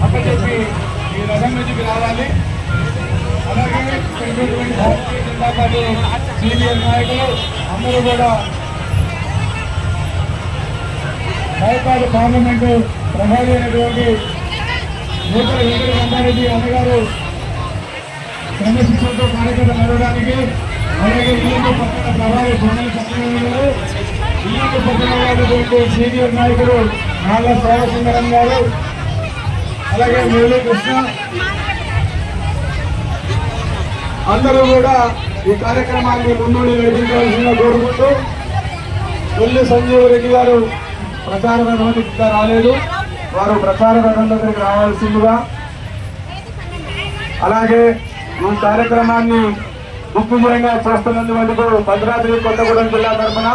అప్పచెప్పి ఈ రథం మీదకి రావాలి. అలాగే భారతీయ జనతా పార్టీ సీనియర్ నాయకులు అందరూ కూడా మైపాడు పార్లమెంటు ప్రధాని అయినటువంటి నూతన వెంకట రంగారెడ్డి అన్నగారు క్రమశిక్షణతో కార్యక్రమం నడవడానికి, అలాగే ఇల్లు పక్కన ప్రభావి జనరల్ సెక్రటరీ ఇల్లు పక్కన సీనియర్ నాయకులు నాళ్ళ సోమసుందరం గారు, అలాగే మురళీకృష్ణ అందరూ కూడా ఈ కార్యక్రమాన్ని ముందుండి నడిపించవలసిందిగా కోరుకుంటూ, కొల్లి సంజీవ్ రెడ్డి గారు ప్రచార రథానికి ఇంకా రాలేదు, వారు ప్రచార రథం దగ్గరికి రావాల్సిందిగా, అలాగే ఈ కార్యక్రమాన్ని దిగ్విజయంగా చేస్తున్నందుకు భద్రాద్రి కొత్తగూడెం జిల్లా తరఫున